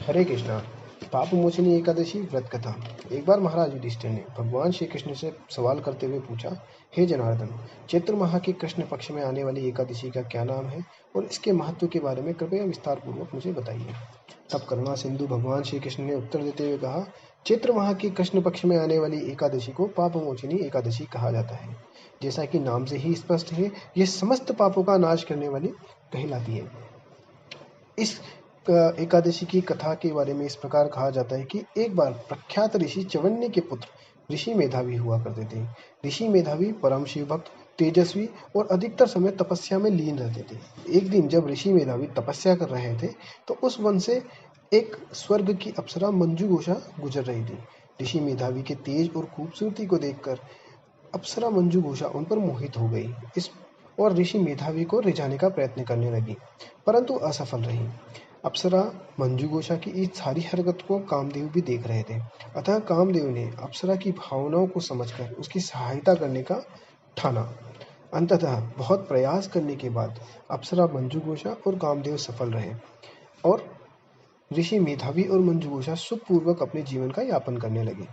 हरे कृष्णा। पाप मोचनी एकादशी व्रत कथा। एक बार महाराज युधिष्ठिर ने भगवान श्री कृष्ण से सवाल करते हुए पूछा, हे जनार्दन, चैत्र माह के कृष्ण पक्ष में आने वाली एकादशी का क्या नाम है और इसके महत्व के बारे में कृपया विस्तार पूर्वक मुझे बताइए। तब करुणा सिंधु भगवान श्री कृष्ण ने उत्तर देते हुए कहा, चैत्र माह के कृष्ण पक्ष में आने वाली एकादशी को पाप मोचनी एकादशी कहा जाता है। जैसा कि नाम से ही स्पष्ट है, यह समस्त पापों का नाश करने वाली कहलाती है। इस एकादशी की कथा के बारे में इस प्रकार कहा जाता है कि एक बार प्रख्यात ऋषि चवन्य के पुत्र ऋषि मेधावी हुआ करते थे। ऋषि मेधावी परम शिव भक्त, तेजस्वी और अधिकतर समय तपस्या में लीन रहते थे। एक दिन जब ऋषि मेधावी तपस्या कर रहे थे तो उस वन से एक स्वर्ग की अप्सरा मंजू घोषा गुजर रही थी। ऋषि मेधावी के तेज और खूबसूरती को देखकर अप्सरा मंजू घोषा उन पर मोहित हो गई इस और ऋषि मेधावी को रिझाने का प्रयत्न करने लगी, परंतु असफल रही। अप्सरा मंजू घोषा की इस सारी हरकत को कामदेव भी देख रहे थे। अतः कामदेव ने अप्सरा की भावनाओं को समझकर उसकी सहायता करने का ठाना। अंततः बहुत प्रयास करने के बाद अप्सरा मंजू घोषा और कामदेव सफल रहे और ऋषि मेधावी और मंजू घोषा सुखपूर्वक अपने जीवन का यापन करने लगे।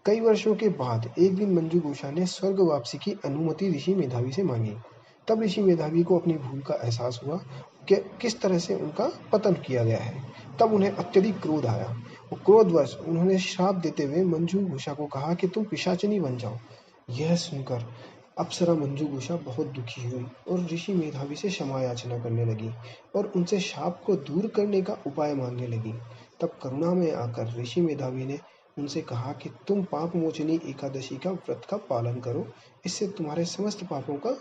कई वर्षों के बाद एक दिन मंजू घोषा ने स्वर्ग वापसी की अनुमति ऋषि मेधावी से मांगी। तब ऋषि मेधावी को अपनी भूल का एहसास हुआ कि किस तरह से उनका पतन किया गया है। तब उन्हें अत्यधिक क्रोध आया। वो क्रोधवश उन्होंने श्राप देते हुए मंजू घोषा को कहा कि तुम पिशाचिनी बन जाओ। यह सुनकर अप्सरा मंजू घोषा बहुत दुखी हुई और ऋषि मेधावी से क्षमा याचना करने लगी और उनसे शाप को दूर करने का उपाय मांगने लगी। तब करुणा में आकर ऋषि मेधावी ने उनसे कहा कि तुम पाप मोचनी एकादशी का व्रत का पालन करो, इससे तुम्हारे समस्त पापों का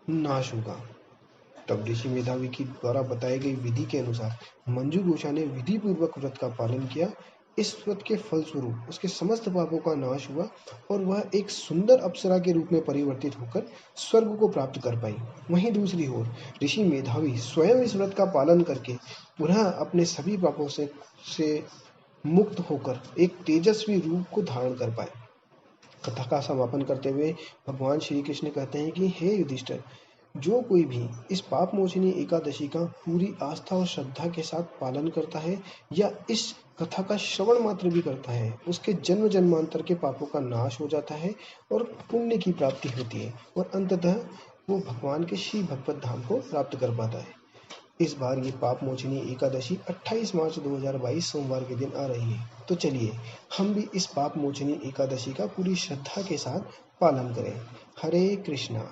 नाश होगा। तब ऋषि मेधावी की द्वारा बताई गई विधि के अनुसार मंजू घोषा ने विधि पूर्वक व्रत का पालन किया। इस व्रत के फलस्वरूप उसके समस्त पापों का नाश हुआ और वह एक सुंदर अप्सरा के रूप में परिवर्तित होकर स्वर्ग को प्राप्त कर पाई। वहीं दूसरी ओर ऋषि मेधावी स्वयं इस व्रत का पालन करके पुनः अपने सभी पापों से मुक्त होकर एक तेजस्वी रूप को धारण कर पाए। कथा का समापन करते हुए भगवान श्री कृष्ण कहते हैं कि हे युधिष्ठिर, जो कोई भी इस पाप मोचनी एकादशी का पूरी आस्था और श्रद्धा के साथ पालन करता है या इस कथा का श्रवण मात्र भी करता है, उसके जन्म जन्मांतर के पापों का नाश हो जाता है और पुण्य की प्राप्ति होती है और अंततः वो भगवान के श्री भगवत धाम को प्राप्त कर पाता है। इस बार ये पाप मोचनी एकादशी 28 मार्च 2022 सोमवार के दिन आ रही है। तो चलिए हम भी इस पाप मोचनी एकादशी का पूरी श्रद्धा के साथ पालन करें। हरे कृष्णा।